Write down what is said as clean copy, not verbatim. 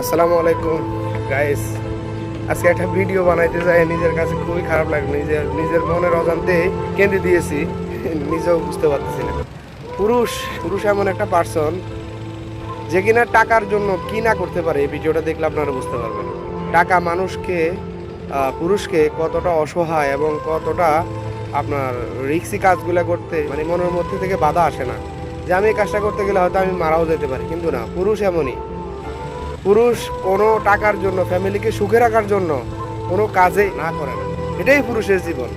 আসসালামু আলাইকুম গাইস। আজকে একটা ভিডিও বানাইতে যাই নিজের কাছে খুবই খারাপ লাগে। নিজের মনের অজান্তে কেঁদে দিয়েছি, নিজেও বুঝতে পারতেছি না। পুরুষ পুরুষ এমন একটা পার্সন যে কিনা টাকার জন্য কি না করতে পারে। এই ভিডিওটা দেখলে আপনারা বুঝতে পারবেন টাকা মানুষকে পুরুষকে কতটা অসহায় এবং কতটা আপনার রিক্সি কাজগুলো করতে মানে মনের মধ্যে থেকে বাধা আসে না যে আমি এই কাজটা করতে গেলে হয়তো আমি মারাও যেতে পারি, কিন্তু না, পুরুষ এমনই। পুরুষ কোনো টাকার জন্য, ফ্যামিলিকে সুখে রাখার জন্য কোনো কাজে না করে না। এটাই পুরুষের জীবন।